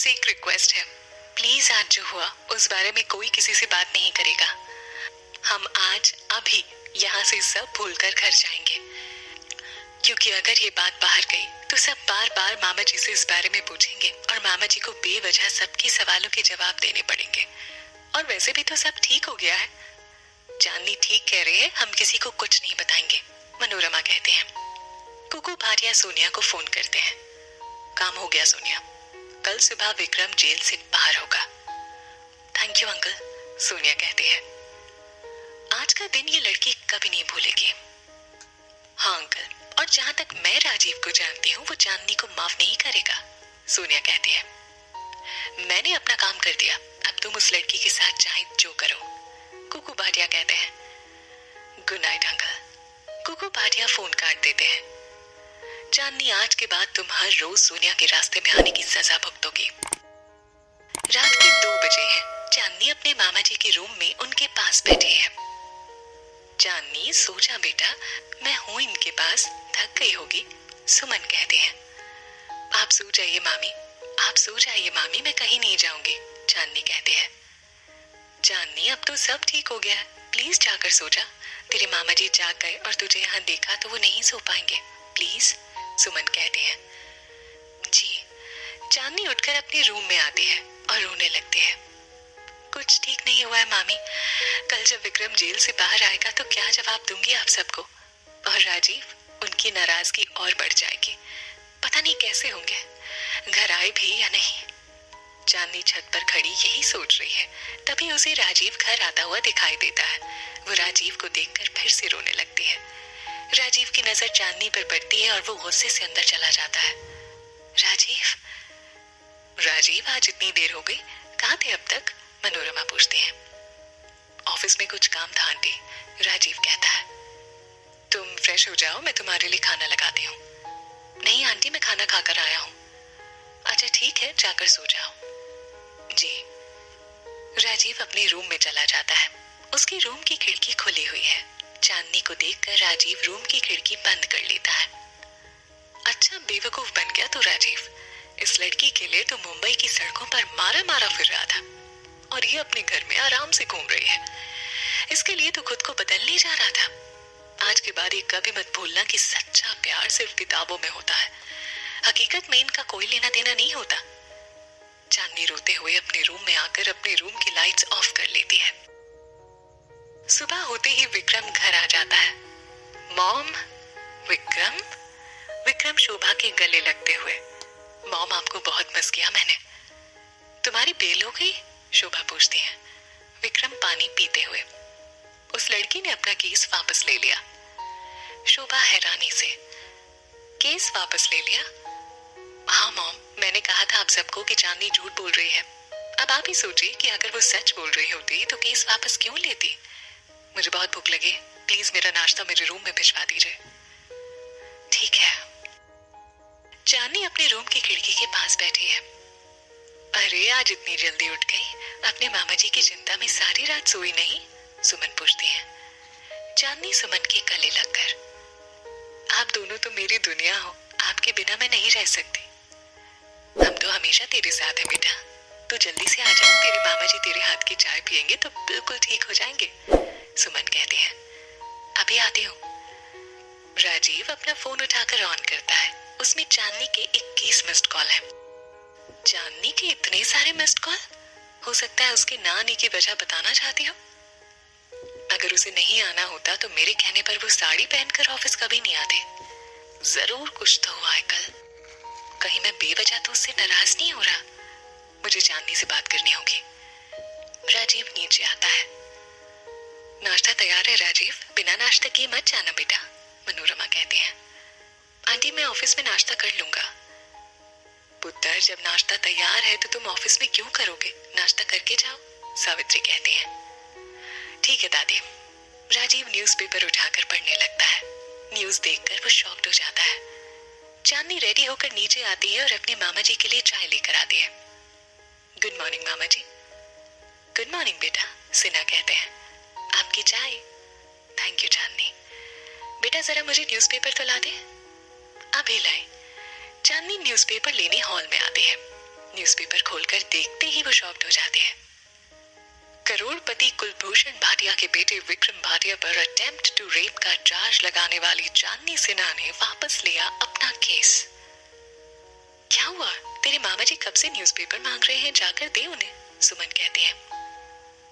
तुमसे एक रिक्वेस्ट है, प्लीज आज जो हुआ उस बारे में कोई किसी से बात नहीं करेगा। हम आज अभी यहाँ से सब भूलकर घर जाएंगे, क्योंकि अगर ये बात बाहर गई तो सब बार बार मामा जी से इस बारे में पूछेंगे और मामा जी को बेवजह सबके सवालों के जवाब देने पड़ेंगे। और वैसे भी तो सब ठीक हो गया है। चांदनी ठीक कह रहे हैं, हम किसी को कुछ नहीं बताएंगे, मनोरमा कहते हैं। कुकू भाटिया सोनिया को फोन करते हैं। काम हो गया सोनिया, कल सुबह विक्रम जेल से बाहर होगा। थैंक यू अंकल, सोनिया कहते हैं। आज का दिन ये लड़की कभी नहीं भूलेगी। हाँ अंकल, और जहां तक मैं राजीव को जानती हूँ वो चांदनी को माफ नहीं करेगा, सोनिया कहती है। मैंने अपना काम कर दिया, अब तुम उस लड़की के साथ चाहे जो करो, कुकू भाटिया कहते हैं। Good night uncle. Kuku Bhatia phone काट देते हैं। चांदनी, आज के बाद तुम हर रोज सोनिया के रास्ते में आने की सजा भुगतोगी। रात के 2 बजे हैं। चांदनी अपने मामा जी के रूम में उनके पास बैठी है। चांदनी सो जा बेटा, मैं हूँ इनके पास, थक गई होगी, सुमन कहते हैं। आप सो जाइए मामी, आप सो जाइए मामी, मैं कहीं नहीं जाऊंगी, चांदनी कहते हैं। चांदनी, अब तो सब ठीक हो गया है, प्लीज जाकर सो जा। तेरे मामा जी जाग गए और तुझे यहाँ देखा तो वो नहीं सो पाएंगे, प्लीज, सुमन कहते हैं। जी। चांदनी उठकर अपने रूम में आती है और रोने लगती है। कुछ ठीक नहीं हुआ है मामी, कल जब विक्रम जेल से बाहर आएगा तो क्या जवाब दूंगी आप सबको, और राजीव, उनकी नाराजगी और बढ़ जाएगी, पता नहीं कैसे होंगे, घर आए भी या नहीं। चांदनी छत पर खड़ी यही सोच रही है, तभी उसे राजीव घर आता हुआ दिखाई देता है। वो राजीव को देखकर फिर से रोने लगती है। राजीव की नजर चांदनी पर पड़ती है और वो गुस्से से अंदर चला जाता है। राजीव, राजीव, आज इतनी देर हो गई, कहाँ थे अब तक, मनोरमा पूछती है। ऑफिस में कुछ काम था आंटी, राजीव कहता है। तुम फ्रेश हो जाओ, मैं तुम्हारे लिए खाना लगाती हूँ। नहीं आंटी, मैं खाना खाकर आया हूँ। अच्छा ठीक है, जाकर सो जाओ। जी। राजीव अपने रूम में चला जाता है। उसकी रूम की खिड़की खुली हुई है। चांदनी को देखकर राजीव रूम की खिड़की बंद कर लेता है। अच्छा बेवकूफ बन गया तू राजीव, इस लड़की के लिए तो मुंबई की सड़कों पर मारा मारा फिर रहा था और ये अपने घर में आराम से घूम रही है। इसके लिए तो खुद को बदलने जा रहा था। आज के बाद ये कभी मत भूलना कि सच्चा प्यार सिर्फ किताबों में होता है, हकीकत में इनका कोई लेना देना नहीं होता। चांदनी रोते हुए अपने रूम में आकर अपने रूम की लाइट्स ऑफ कर लेती है। सुबह होते ही विक्रम घर आ जाता है। मॉम, विक्रम, विक्रम शोभा के गले लगते हुए। मॉम, आपको बहुत मिस किया मैंने। तुम्हारी बेल हो गई, शोभा पूछती है। विक्रम पानी पीते हुए। उस लड़की ने अपना केस वापस ले लिया। शोभा हैरानी से, केस वापस ले लिया? हाँ मॉम, मैंने कहा था आप सबको कि चांदनी झूठ बोल रही है। अब आप ही सोचिए कि अगर वो सच बोल रही होती तो केस वापस क्यों लेती। मुझे बहुत भूख लगी, प्लीज मेरा नाश्ता मेरे रूम में भिजवा दीजिए। ठीक है। चांदनी अपने रूम की खिड़की के पास बैठी है। अरे आज इतनी जल्दी उठ गई, अपने मामा जी की चिंता में सारी रात सोई नहीं, सुमन पूछती है। चांदनी सुमन के गले लगकर, आप दोनों तो मेरी दुनिया हो, आपके बिना मैं नहीं रह सकती। हम तो हमेशा तेरे साथ है बेटा, तू जल्दी से आ जा, तेरे मामा जी तेरे हाथ की चाय पियेंगे तो बिल्कुल ठीक हो जाएंगे, सुमन कहते हैं। अभी आती हूँ। राजीव अपना फोन उठाकर ऑन करता है। उसमें चांदनी के 21 मिस्ड कॉल है। चांदनी के इतने सारे मिस्ड कॉल, हो सकता है उसके ना आने की वजह बताना चाहती हो। अगर उसे नहीं आना होता तो मेरे कहने पर वो साड़ी पहनकर ऑफिस कभी नहीं आते। जरूर कुछ तो हुआ है कल, कहीं मैं बेवजह तो उससे नाराज नहीं हो रहा। मुझे चांदनी से बात करनी होगी। राजीव नीचे आता है। नाश्ता तैयार है राजीव, बिना नाश्ता किए मत जाना बेटा, मनोरमा कहती है। आंटी मैं ऑफिस में नाश्ता कर लूंगा। पुत्र, जब नाश्ता तैयार है तो तुम ऑफिस में क्यों करोगे, नाश्ता करके जाओ, सावित्री कहती है। ठीक है दादी। राजीव न्यूज़पेपर उठाकर पढ़ने लगता है। न्यूज़ देखकर वो शॉक्ड हो जाता है। चांदनी रेडी होकर नीचे आती है और अपने मामा जी के लिए चाय लेकर आती है। गुड मॉर्निंग मामा जी। गुड मॉर्निंग बेटा, सिन्हा कहते हैं। आपकी चाय। थैंक यू चांदनी। बेटा जरा मुझे न्यूज़पेपर तो ला दे। अभी लाई। चांदनी न्यूज़पेपर लेने हॉल में आती है। न्यूज़पेपर खोलकर देखते ही वो शॉक्ड हो जाती है। करोड़पति कुलभूषण भाटिया के बेटे विक्रम भाटिया पर अटेम्प्ट टू रेप का चार्ज लगाने वाली चांदनी सिन्हा ने वापस लिया अपना केस। क्या हुआ? तेरे मामा जी कब से न्यूज़पेपर मांग रहे हैं, जाकर दे उन्हें, सुमन कहती है।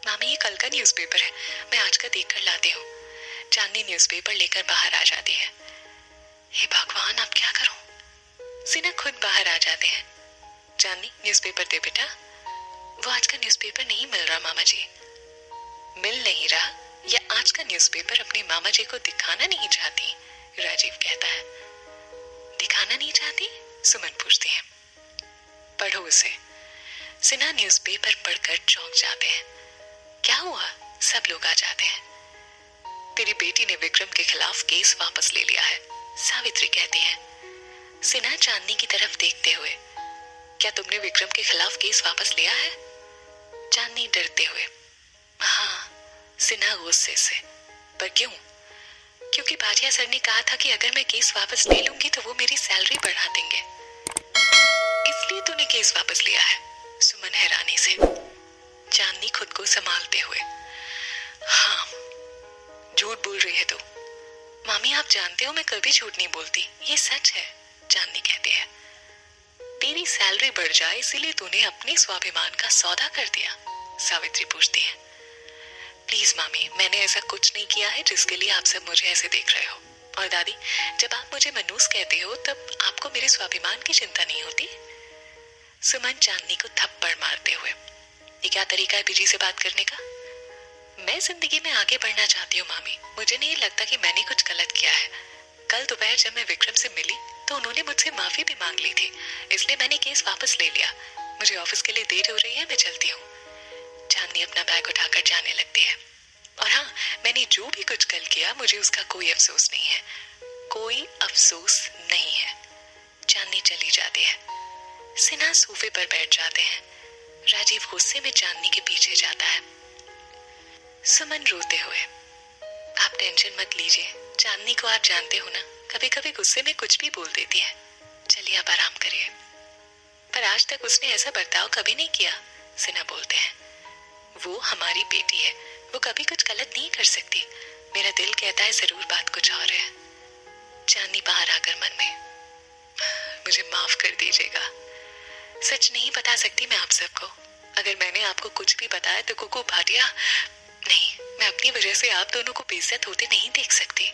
मामी ये कल का न्यूज़पेपर है, मैं आज का देख कर लाती हूँ। चांदनी न्यूज़पेपर लेकर बाहर आ जाती है। हे भगवान, अब क्या करूं? सिन्हा खुद बाहर आ जाते हैं। चांदनी न्यूज़पेपर दे बेटा। वो आज का न्यूज़पेपर नहीं मिल रहा मामा जी। मिल नहीं रहा या आज का न्यूज़पेपर अपने मामा जी को दिखाना नहीं चाहती? राजीव कहता है। दिखाना नहीं चाहती? सुमन पूछती है। पढ़ो उसे। सिन्हा न्यूज़पेपर पढ़कर चौंक जाते हैं। क्या हुआ? सब लोग आ जाते हैं। तेरी बेटी ने विक्रम के खिलाफ केस वापस ले लिया है, सावित्री कहती है। सिन्हा चांदनी की तरफ देखते हुए, क्या तुमने विक्रम के खिलाफ केस वापस लिया है? चांदनी डरते हुए, हाँ। सिन्हा गुस्से से, पर क्यों? क्योंकि भाटिया सर ने कहा था कि अगर मैं केस वापस ले लूंगी तो वो मेरी सैलरी बढ़ा देंगे, इसलिए तूने केस वापस लिया है। सुमन हैरानी से। चांदनी खुद को संभालते हुए, हाँ। झूठ बोल रही है तू। मामी आप जानते हो मैं कभी झूठ नहीं बोलती, ये सच है, चांदनी कहती है। तेरी सैलरी बढ़ जाए इसीलिए तूने अपने स्वाभिमान का सौदा कर दिया, सावित्री पूछती है। प्लीज मामी, मैंने ऐसा कुछ नहीं किया है जिसके लिए आप सब मुझे ऐसे देख रहे हो। और दादी, जब आप मुझे मनूस कहते हो तब आपको मेरे स्वाभिमान की चिंता नहीं होती? सुमन चांदनी को थप्पड़ मारते हुए, ये क्या तरीका है बीजी से बात करने का? मैं जिंदगी में आगे बढ़ना चाहती हूँ मामी, मुझे नहीं लगता कि मैंने कुछ गलत किया है। कल दोपहर जब मैं विक्रम से मिली तो उन्होंने मुझसे माफी भी मांग ली थी, इसलिए मैंने केस वापस ले लिया। मुझे ऑफिस के लिए देर हो रही है, मैं चलती हूँ। चांदनी अपना बैग उठाकर जाने लगती है। और हाँ, मैंने जो भी कुछ कल किया मुझे उसका कोई अफसोस नहीं है, कोई अफसोस नहीं है। चांदनी चली जाती है। सिन्हा सोफे पर बैठ जाते हैं। राजीव गुस्से में चांदनी के पीछे जाता है। सुमन रोते हुए, आप टेंशन मत लीजिए, चांदनी को आप जानते हो ना, कभी कभी गुस्से में कुछ भी बोल देती है। चलिए आप आराम करिए। पर आज तक उसने ऐसा बर्ताव कभी नहीं किया, सिन्हा बोलते हैं। वो हमारी बेटी है, वो कभी कुछ गलत नहीं कर सकती। मेरा दिल कहता है जरूर बात कुछ और है। चांदनी बाहर आकर मन में, मुझे माफ कर दीजिएगा, सच नहीं बता सकती मैं आप सबको। अगर मैंने आपको कुछ भी बताया तो कुकू भाटिया नहीं, मैं अपनी वजह से आप दोनों को बेइज्जत होते नहीं देख सकती।